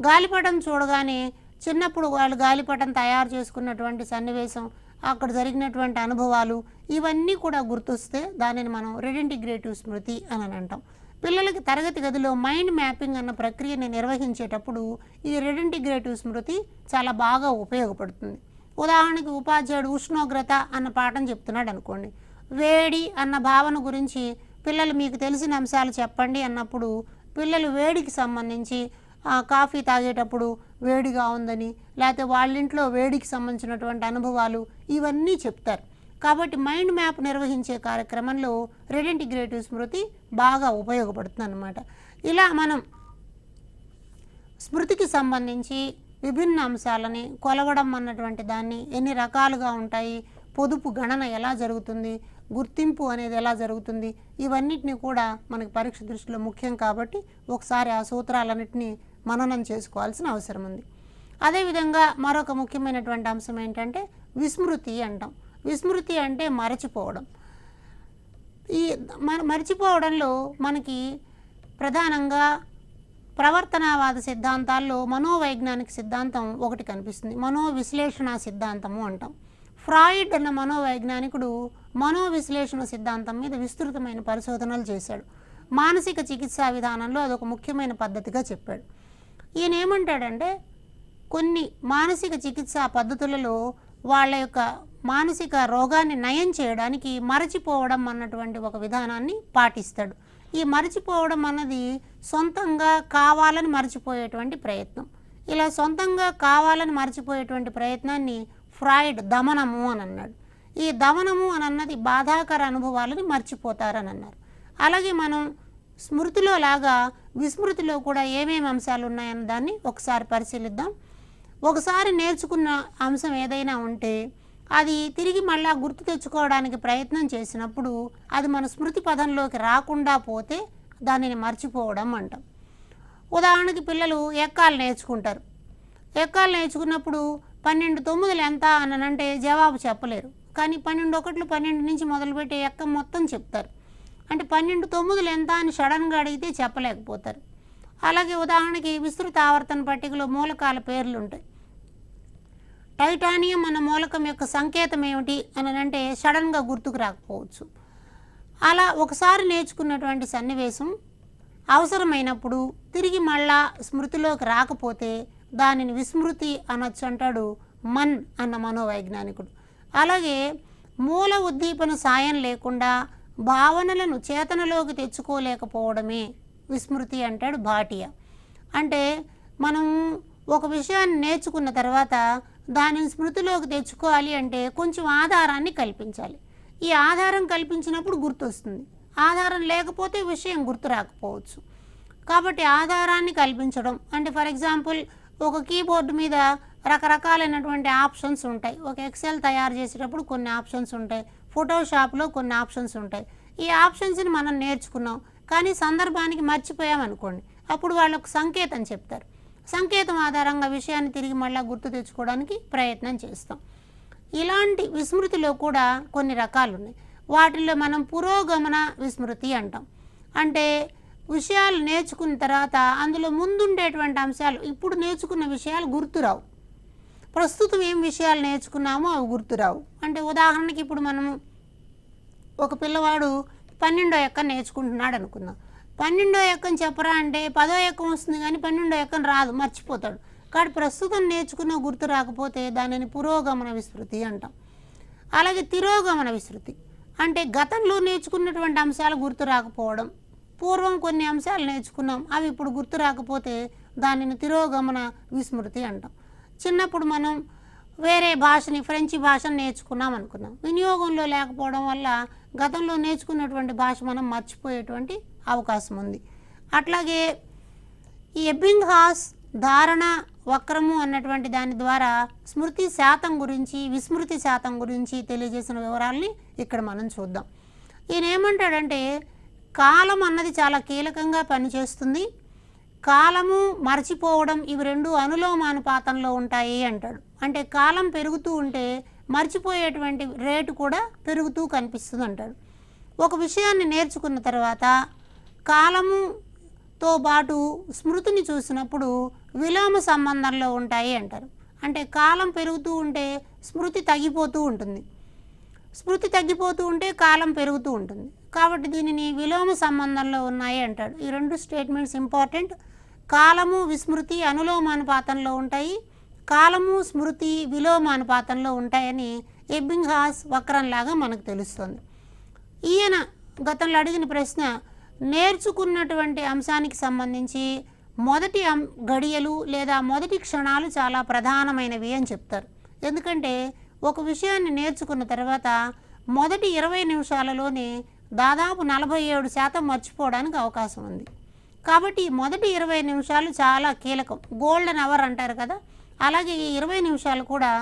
గాలిపటం చూడగానే చిన్నప్పుడు వాళ్ళు గాలిపటం తయారు చేసుకున్నటువంటి సన్నివేశం, అక్కడ జరిగినటువంటి అనుభవాలు, ఇవన్నీ కూడా గుర్తొస్తే దానిని మనం రెడింటిగ్రేటివ్ స్మృతి అని అంటాం. పిల్లలకి తరగతి గదిలో మైండ్ మ్యాపింగ్ అన్న ప్రక్రియని నిర్వహించేటప్పుడు ఈ రెడింటిగ్రేటివ్ స్మృతి చాలా బాగా ఉపయోగపడుతుంది. ఉదాహరణకి ఉపాధ్యాయుడు ఉష్ణోగ్రత అన్న పాఠం చెప్తున్నాడు అనుకోండి, వేడి అన్న భావన గురించి పిల్లలు మీకు తెలిసిన అంశాలు చెప్పండి అన్నప్పుడు పిల్లలు వేడికి సంబంధించి కాఫీ తాగేటప్పుడు వేడిగా ఉందని, లేకపోతే వాళ్ళ ఇంట్లో వేడికి సంబంధించినటువంటి అనుభవాలు ఇవన్నీ చెప్తారు. కాబట్టి మైండ్ మ్యాప్ నిర్వహించే కార్యక్రమంలో రెడింటిగ్రేటివ్ స్మృతి బాగా ఉపయోగపడుతుంది అన్నమాట. ఇలా మనం స్మృతికి సంబంధించి విభిన్న అంశాలని కొలవడం అన్నటువంటి దాన్ని ఎన్ని రకాలుగా ఉంటాయి, పొదుపు గణన ఎలా జరుగుతుంది, గుర్తింపు అనేది ఎలా జరుగుతుంది, ఇవన్నిటిని కూడా మనకి పరీక్ష దృష్టిలో ముఖ్యం. కాబట్టి ఒకసారి ఆ సూత్రాలన్నింటినీ మననం చేసుకోవాల్సిన అవసరం ఉంది. అదేవిధంగా మరొక ముఖ్యమైనటువంటి అంశం ఏంటంటే విస్మృతి అంటాం. విస్మృతి అంటే మరచిపోవడం. ఈ మరచిపోవడంలో మనకి ప్రధానంగా ప్రవర్తనావాద సిద్ధాంతాల్లో మనోవైజ్ఞానిక సిద్ధాంతం ఒకటి కనిపిస్తుంది, మనోవిశ్లేషణ సిద్ధాంతము అంటాం. ఫ్రాయిడ్ అన్న మనోవైజ్ఞానికుడు మనోవిశ్లేషణ సిద్ధాంతం మీద విస్తృతమైన పరిశోధనలు చేశాడు. మానసిక చికిత్సా విధానంలో అదొక ముఖ్యమైన పద్ధతిగా చెప్పాడు. ఈయన ఏమంటాడంటే కొన్ని మానసిక చికిత్సా పద్ధతులలో వాళ్ళ యొక్క మానసిక రోగాన్ని నయం చేయడానికి మరచిపోవడం అన్నటువంటి ఒక విధానాన్ని పాటిస్తాడు. ఈ మరచిపోవడం అన్నది సొంతంగా కావాలని మరచిపోయేటువంటి ప్రయత్నం. ఇలా సొంతంగా కావాలని మరచిపోయేటువంటి ప్రయత్నాన్ని ఫ్రాయిడ్ దమనము అని అన్నాడు. ఈ దమనము అని అన్నది బాధాకర అనుభవాలని మర్చిపోతారని అన్నారు. అలాగే మనం స్మృతిలో లాగా విస్మృతిలో కూడా ఏమేమి అంశాలు ఉన్నాయన్న దాన్ని ఒకసారి పరిశీలిద్దాం. ఒకసారి నేర్చుకున్న అంశం ఏదైనా ఉంటే అది తిరిగి మళ్ళా గుర్తు తెచ్చుకోవడానికి ప్రయత్నం చేసినప్పుడు అది మన స్మృతి పదంలోకి రాకుండా పోతే దానిని మర్చిపోవడం అంటాం. ఉదాహరణకి పిల్లలు ఎక్కాలు నేర్చుకుంటారు. ఎక్కాలు నేర్చుకున్నప్పుడు 12 9 ఎంత అనంటే జవాబు చెప్పలేరు. కానీ 12 1 12 నుంచి మొదలుపెట్టి ఎక్క మొత్తం చెప్తారు. అంటే 12 9 ఎంత అని సడన్గా అడిగితే చెప్పలేకపోతారు. అలాగే ఉదాహరణకి విస్తృత ఆవర్తన పట్టికలో మూలకాల పేర్లు ఉంటాయి. టైటానియం అన్న మూలకం యొక్క సంకేతం ఏమిటి అని అంటే సడన్గా గుర్తుకు రాకపోవచ్చు. అలా ఒకసారి నేర్చుకున్నటువంటి సన్నివేశం అవసరమైనప్పుడు తిరిగి మళ్ళా స్మృతిలోకి రాకపోతే దానిని విస్మృతి అనొచ్చు అంటాడు మన్ అన్న మనోవైజ్ఞానికుడు. అలాగే మూల ఉద్దీపన సాయం లేకుండా భావనలను చేతనలోకి తెచ్చుకోలేకపోవడమే విస్మృతి అంటాడు భాటియా. అంటే మనం ఒక విషయాన్ని నేర్చుకున్న తర్వాత దానిని స్మృతిలోకి తెచ్చుకోవాలి అంటే కొంచెం ఆధారాన్ని కల్పించాలి. ఈ ఆధారం కల్పించినప్పుడు గుర్తొస్తుంది. ఆధారం లేకపోతే విషయం గుర్తు రాకపోవచ్చు. కాబట్టి ఆధారాన్ని కల్పించడం అంటే ఫర్ ఎగ్జాంపుల్ ఒక కీబోర్డు మీద రకరకాలైనటువంటి ఆప్షన్స్ ఉంటాయి. ఒక ఎక్సెల్ తయారు చేసేటప్పుడు కొన్ని ఆప్షన్స్ ఉంటాయి, ఫోటోషాప్లో కొన్ని ఆప్షన్స్ ఉంటాయి. ఈ ఆప్షన్స్ని మనం నేర్చుకున్నాం, కానీ సందర్భానికి మర్చిపోయామనుకోండి, అప్పుడు వాళ్ళు ఒక సంకేతం చెప్తారు. సంకేతం ఆధారంగా విషయాన్ని తిరిగి మళ్ళీ గుర్తు తెచ్చుకోవడానికి ప్రయత్నం చేస్తాం. ఇలాంటి విస్మృతిలో కూడా కొన్ని రకాలు ఉన్నాయి. వాటిల్లో మనం పురోగమన విస్మృతి అంటాం. అంటే విషయాలు నేర్చుకున్న తర్వాత అందులో ముందుండేటువంటి అంశాలు, ఇప్పుడు నేర్చుకున్న విషయాలు గుర్తురావు. ప్రస్తుతం ఏం విషయాలు నేర్చుకున్నామో అవి గుర్తురావు. అంటే ఉదాహరణకి ఇప్పుడు మనము ఒక పిల్లవాడు 12వ ఎక్కం నేర్చుకుంటున్నాడు అనుకుందాం. 12వ ఎక్కం చెప్పరా అంటే 10వ ఎక్కం వస్తుంది, కానీ 12వ ఎక్కం రాదు, మర్చిపోతాడు. కాబట్టి ప్రస్తుతం నేర్చుకున్న గుర్తు రాకపోతే దానిని పురోగమన విస్మృతి అంటాం. అలాగే తిరోగమన విస్మృతి అంటే గతంలో నేర్చుకున్నటువంటి అంశాలు గుర్తు రాకపోవడం. పూర్వం కొన్ని అంశాలు నేర్చుకున్నాం, అవి ఇప్పుడు గుర్తు రాకపోతే దానిని తిరోగమన విస్మృతి అంటాం. చిన్నప్పుడు మనం వేరే భాషని, ఫ్రెంచి భాషను నేర్చుకున్నాం అనుకున్నాం. వినియోగంలో లేకపోవడం వల్ల గతంలో నేర్చుకున్నటువంటి భాష మనం మర్చిపోయేటువంటి అవకాశం ఉంది. అట్లాగే ఈ ఎబ్బింగ్హాస్ ధారణ వక్రము అన్నటువంటి దాని ద్వారా స్మృతి శాతం గురించి, విస్మృతి శాతం గురించి తెలియజేసిన వివరాలని ఇక్కడ మనం చూద్దాం. ఈయన ఏమంటాడంటే కాలం అన్నది చాలా కీలకంగా పనిచేస్తుంది, కాలము మర్చిపోవడం ఇవి రెండు అనులోమానుపాతంలో ఉంటాయి అంటాడు. అంటే కాలం పెరుగుతూ ఉంటే మర్చిపోయేటువంటి రేటు కూడా పెరుగుతూ కనిపిస్తుంది అంటాడు. ఒక విషయాన్ని నేర్చుకున్న తర్వాత కాలముతో పాటు స్మృతిని చూసినప్పుడు విలోమ సంబంధంలో ఉంటాయి అంటారు. అంటే కాలం పెరుగుతూ ఉంటే స్మృతి తగ్గిపోతూ ఉంటుంది, స్మృతి తగ్గిపోతూ ఉంటే కాలం పెరుగుతూ ఉంటుంది. కాబట్టి దీనిని విలోమ సంబంధంలో ఉన్నాయి అంటాడు. ఈ రెండు స్టేట్మెంట్స్ ఇంపార్టెంట్. కాలము విస్మృతి అనులోమానుపాతంలో ఉంటాయి, కాలము స్మృతి విలోమానుపాతంలో ఉంటాయని ఎబ్బింగ్హాస్ వక్రంలాగా మనకు తెలుస్తుంది. ఈయన గతంలో అడిగిన ప్రశ్న, నేర్చుకున్నటువంటి అంశానికి సంబంధించి మొదటి గడియలు లేదా మొదటి క్షణాలు చాలా ప్రధానమైనవి అని చెప్తారు. ఎందుకంటే ఒక విషయాన్ని నేర్చుకున్న తర్వాత మొదటి 20 నిమిషాలలోనే దాదాపు 47% మర్చిపోవడానికి అవకాశం ఉంది. కాబట్టి మొదటి 20 నిమిషాలు చాలా కీలకం, గోల్డెన్ అవర్ అంటారు కదా, అలాగే ఈ 20 నిమిషాలు కూడా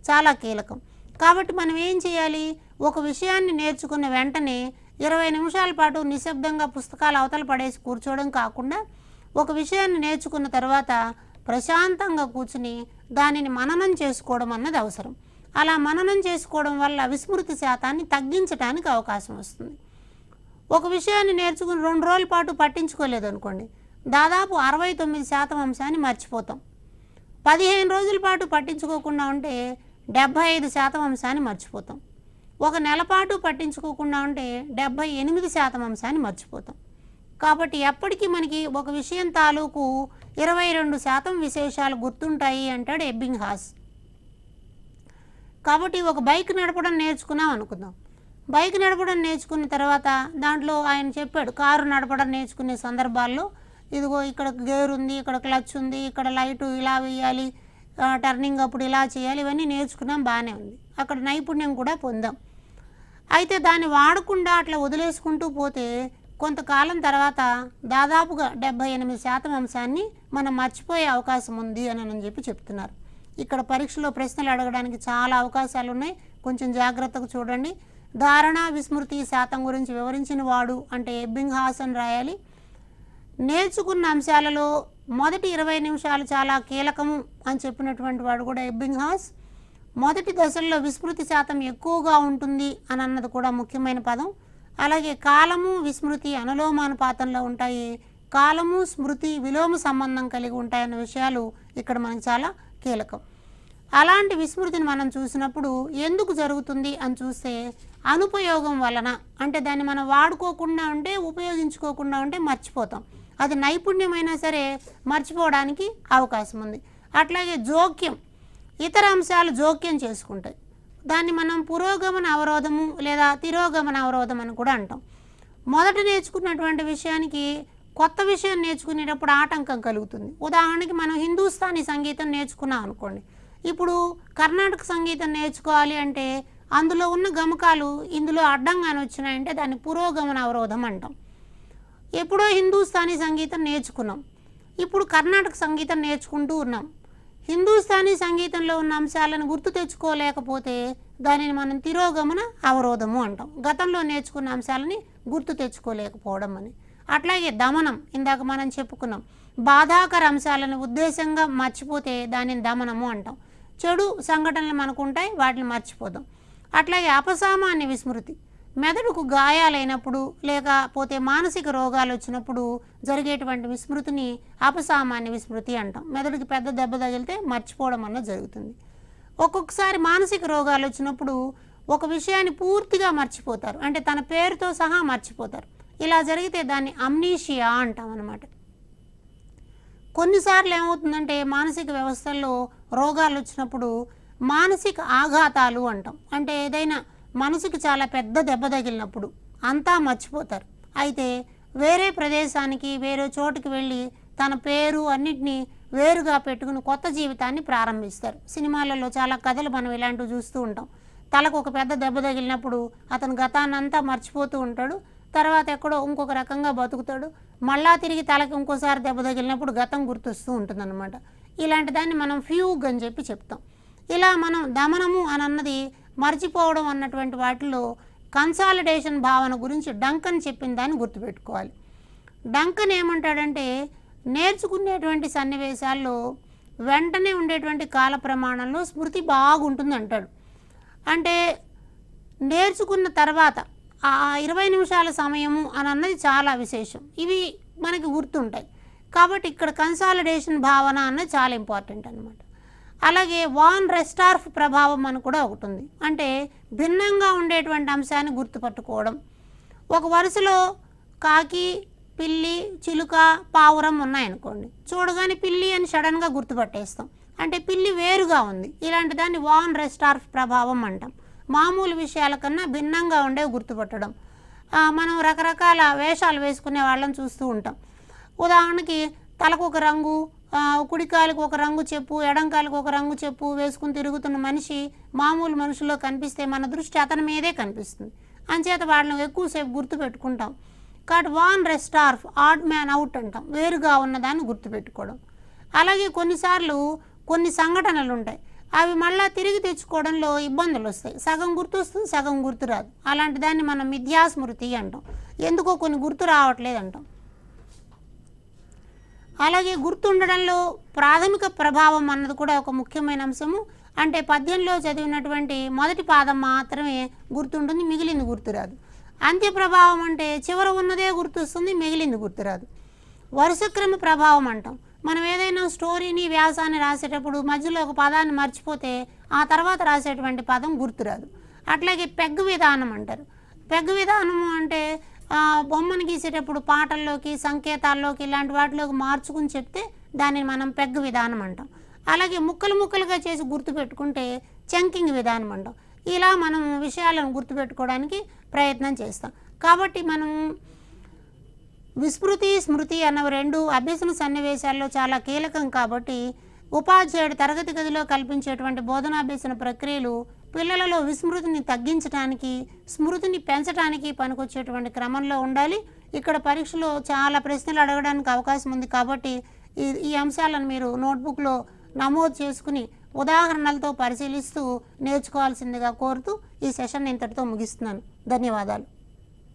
చాలా కీలకం. కాబట్టి మనం ఏం చేయాలి, ఒక విషయాన్ని నేర్చుకున్న వెంటనే 20 నిమిషాల పాటు నిశ్శబ్దంగా పుస్తకాలు అవతల పడేసి కూర్చోవడం కాకుండా ఒక విషయాన్ని నేర్చుకున్న తర్వాత ప్రశాంతంగా కూర్చుని దానిని మననం చేసుకోవడం అన్నది అవసరం. అలా మననం చేసుకోవడం వల్ల విస్మృతి శాతాన్ని తగ్గించడానికి అవకాశం వస్తుంది. ఒక విషయాన్ని నేర్చుకుని 2 రోజుల పాటు పట్టించుకోలేదు అనుకోండి, దాదాపు 69% అంశాన్ని మర్చిపోతాం. 15 రోజుల పాటు పట్టించుకోకుండా ఉంటే 75% అంశాన్ని మర్చిపోతాం. ఒక నెల పాటు పట్టించుకోకుండా ఉంటే 78% అంశాన్ని మర్చిపోతాం. కాబట్టి ఎప్పటికీ మనకి ఒక విషయం తాలూకు 22% విశేషాలు గుర్తుంటాయి అంటాడు ఎబ్బింగ్హాస్. కాబట్టి ఒక బైక్ నడపడం నేర్చుకున్నాం అనుకుందాం. బైక్ నడపడం నేర్చుకున్న తర్వాత దాంట్లో ఆయన చెప్పాడు, కారు నడపడం నేర్చుకునే సందర్భాల్లో ఇదిగో ఇక్కడ గేర్ ఉంది, ఇక్కడ క్లచ్ ఉంది, ఇక్కడ లైటు ఇలా వేయాలి, టర్నింగ్ అప్పుడు ఇలా చేయాలి, ఇవన్నీ నేర్చుకున్నాం, బాగానే ఉంది, అక్కడ నైపుణ్యం కూడా పొందాం. అయితే దాన్ని వాడకుండా అట్లా వదిలేసుకుంటూ పోతే కొంతకాలం తర్వాత దాదాపుగా 78% అంశాన్ని మనం మర్చిపోయే అవకాశం ఉంది అని చెప్పి చెప్తున్నారు. ఇక్కడ పరీక్షలో ప్రశ్నలు అడగడానికి చాలా అవకాశాలు ఉన్నాయి, కొంచెం జాగ్రత్తగా చూడండి. ధారణ విస్మృతి శాతం గురించి వివరించిన వాడు అంటే ఎబ్బింగ్హాస్ అని రాయాలి. నేర్చుకున్న అంశాలలో మొదటి 20 నిమిషాలు చాలా కీలకము అని చెప్పినటువంటి వాడు కూడా ఎబ్బింగ్హాస్. మొదటి దశల్లో విస్మృతి శాతం ఎక్కువగా ఉంటుంది అని అన్నది కూడా ముఖ్యమైన పదం. అలాగే కాలము విస్మృతి అనులోమానుపాతంలో ఉంటాయి, కాలము స్మృతి విలోమ సంబంధం కలిగి ఉంటాయన్న విషయాలు ఇక్కడ మనకు చాలా కీలకం. అలాంటి విస్మృతిని మనం చూసినప్పుడు ఎందుకు జరుగుతుంది అని చూస్తే అనుపయోగం వలన, అంటే దాన్ని మనం వాడుకోకుండా ఉంటే, ఉపయోగించుకోకుండా ఉంటే మర్చిపోతాం. అది నైపుణ్యమైనా సరే మర్చిపోవడానికి అవకాశం ఉంది. అట్లాగే జోక్యం, ఇతర అంశాలు జోక్యం చేసుకుంటాయి, దాన్ని మనం పురోగమన అవరోధము లేదా తిరోగమన అవరోధం అని కూడా అంటాం. మొదట నేర్చుకున్నటువంటి విషయానికి కొత్త విషయం నేర్చుకునేటప్పుడు ఆటంకం కలుగుతుంది. ఉదాహరణకి మనం హిందుస్థానీ సంగీతం నేర్చుకున్నాం అనుకోండి, ఇప్పుడు కర్ణాటక సంగీతం నేర్చుకోవాలి అంటే అందులో ఉన్న గమకాలు ఇందులో అడ్డంగానే వచ్చినాయంటే దాన్ని పురోగమన అవరోధం అంటాం. ఎప్పుడో హిందుస్థానీ సంగీతం నేర్చుకున్నాం, ఇప్పుడు కర్ణాటక సంగీతం నేర్చుకుంటూ ఉన్నాం. హిందుస్థానీ సంగీతంలో ఉన్న అంశాలను గుర్తు తెచ్చుకోలేకపోతే దానిని మనం తిరోగమన అవరోధము అంటాం. గతంలో నేర్చుకున్న అంశాలని గుర్తు తెచ్చుకోలేకపోవడం అని. అట్లాగే దమనం, ఇందాక మనం చెప్పుకున్నాం, బాధాకర అంశాలను ఉద్దేశంగా మర్చిపోతే దానిని దమనము అంటాం. చెడు సంఘటనలు మనకుంటాయి, వాటిని మర్చిపోదాం. అట్లాగే అపసామాన్య విస్మృతి, మెదడుకు గాయాలైనప్పుడు లేకపోతే మానసిక రోగాలు వచ్చినప్పుడు జరిగేటువంటి విస్మృతిని అపసామాన్య విస్మృతి అంటాం. మెదడుకి పెద్ద దెబ్బ తగిలితే మర్చిపోవడం అన్నది జరుగుతుంది. ఒక్కొక్కసారి మానసిక రోగాలు వచ్చినప్పుడు ఒక విషయాన్ని పూర్తిగా మర్చిపోతారు, అంటే తన పేరుతో సహా మర్చిపోతారు. ఇలా జరిగితే దాన్ని అమ్నీషియా అంటాం అన్నమాట. కొన్నిసార్లు ఏమవుతుందంటే మానసిక వ్యవస్థల్లో రోగాలు వచ్చినప్పుడు మానసిక ఆఘాతాలు అంటాం. అంటే ఏదైనా మనసుకి చాలా పెద్ద దెబ్బ తగిలినప్పుడు అంతా మర్చిపోతారు. అయితే వేరే ప్రదేశానికి వేరే చోటుకి వెళ్ళి తన పేరు అన్నిటినీ వేరుగా పెట్టుకుని కొత్త జీవితాన్ని ప్రారంభిస్తారు. సినిమాలలో చాలా కథలు మనం ఇలాంటివి చూస్తూ ఉంటాం. తలకు ఒక పెద్ద దెబ్బ తగిలినప్పుడు అతను గతాన్నంతా మర్చిపోతూ ఉంటాడు, తర్వాత ఎక్కడో ఇంకొక రకంగా బతుకుతాడు, మళ్ళా తిరిగి తలకి ఇంకోసారి దెబ్బ తగిలినప్పుడు గతం గుర్తొస్తూ ఉంటుందన్నమాట. ఇలాంటి దాన్ని మనం ఫ్యూగ్ అని చెప్పి చెప్తాం. ఇలా మనం దమనము అని అన్నది మర్చిపోవడం అన్నటువంటి వాటిలో కన్సాలిడేషన్ భావన గురించి డంకన్ చెప్పిన దాన్ని గుర్తుపెట్టుకోవాలి. డంకన్ ఏమంటాడంటే నేర్చుకునేటువంటి సన్నివేశాల్లో వెంటనే ఉండేటువంటి కాల ప్రమాణంలో స్మృతి బాగుంటుంది అంటాడు. అంటే నేర్చుకున్న తర్వాత ఆ 20 నిమిషాల సమయము అని అన్నది చాలా విశేషం, ఇవి మనకి గుర్తుంటాయి. కాబట్టి ఇక్కడ కన్సాలిడేషన్ భావన అన్నది చాలా ఇంపార్టెంట్ అన్నమాట. అలాగే వాన్ రెస్టార్ఫ్ ప్రభావం అని కూడా ఒకటి ఉంది. అంటే భిన్నంగా ఉండేటువంటి అంశాన్ని గుర్తుపట్టుకోవడం. ఒక వరుసలో కాకి, పిల్లి, చిలుక, పావురం ఉన్నాయనుకోండి, చూడగానే పిల్లి అని సడన్గా గుర్తుపట్టేస్తాం, అంటే పిల్లి వేరుగా ఉంది. ఇలాంటి దాన్ని వాన్ రెస్టార్ఫ్ ప్రభావం అంటాం. మామూలు విషయాల కన్నా భిన్నంగా ఉండేవి గుర్తుపట్టడం. మనం రకరకాల వేషాలు వేసుకునే వాళ్ళని చూస్తూ ఉంటాం. ఉదాహరణకి తలకు ఒక రంగు, కుడికాలకు ఒక రంగు చెప్పు, ఎడంకాలకు ఒక రంగు చెప్పు వేసుకుని తిరుగుతున్న మనిషి మామూలు మనుషుల్లో కనిపిస్తే మన దృష్టి అతని మీదే కనిపిస్తుంది. అంచేత వాళ్ళని ఎక్కువసేపు గుర్తుపెట్టుకుంటాం. కాబట్టి వాన్ రెస్టార్ఫ్, ఆడ్ మ్యాన్ అవుట్ అంటాం, వేరుగా ఉన్నదాన్ని గుర్తుపెట్టుకోవడం. అలాగే కొన్నిసార్లు కొన్ని సంఘటనలు ఉంటాయి, అవి మళ్ళీ తిరిగి తెచ్చుకోవడంలో ఇబ్బందులు వస్తాయి. సగం గుర్తు వస్తుంది, సగం గుర్తు రాదు. అలాంటి దాన్ని మనం మిథ్యాస్మృతి అంటాం. ఎందుకో కొన్ని గుర్తు రావట్లేదు అంటాం. అలాగే గుర్తుండడంలో ప్రాథమిక ప్రభావం అన్నది కూడా ఒక ముఖ్యమైన అంశము. అంటే పద్యంలో చదివినటువంటి మొదటి పాదం మాత్రమే గుర్తుంటుంది, మిగిలింది గుర్తురాదు. అంత్య ప్రభావం అంటే చివర ఉన్నదే గుర్తొస్తుంది, మిగిలింది గుర్తురాదు. వరుసక్రమ ప్రభావం అంటాం. మనం ఏదైనా స్టోరీని, వ్యాసాన్ని రాసేటప్పుడు మధ్యలో ఒక పదాన్ని మర్చిపోతే ఆ తర్వాత రాసేటువంటి పదం గుర్తురాదు. అట్లాగే పెగ్ విధానం అంటారు. పెగ్ విధానము అంటే బొమ్మను గీసేటప్పుడు పాటల్లోకి, సంకేతాల్లోకి, ఇలాంటి వాటిలోకి మార్చుకుని చెప్తే దానిని మనం పెగ్ విధానం అంటాం. అలాగే ముక్కలు ముక్కలుగా చేసి గుర్తుపెట్టుకుంటే చంకింగ్ విధానం అంటాం. ఇలా మనం విషయాలను గుర్తుపెట్టుకోవడానికి ప్రయత్నం చేస్తాం. కాబట్టి మనం విస్మృతి, స్మృతి అన్నవి రెండు అభ్యసన సన్నివేశాల్లో చాలా కీలకం. కాబట్టి ఉపాధ్యాయుడు తరగతి గదిలో కల్పించేటువంటి బోధనాభ్యసన ప్రక్రియలు పిల్లలలో విస్మృతిని తగ్గించడానికి, స్మృతిని పెంచడానికి పనికొచ్చేటువంటి క్రమంలో ఉండాలి. ఇక్కడ పరీక్షలో చాలా ప్రశ్నలు అడగడానికి అవకాశం ఉంది. కాబట్టి ఈ అంశాలను మీరు నోట్బుక్లో నమోదు చేసుకుని ఉదాహరణలతో పరిశీలిస్తూ నేర్చుకోవాల్సిందిగా కోరుతూ ఈ సెషన్ ఇంతటితో ముగిస్తున్నాను. ధన్యవాదాలు.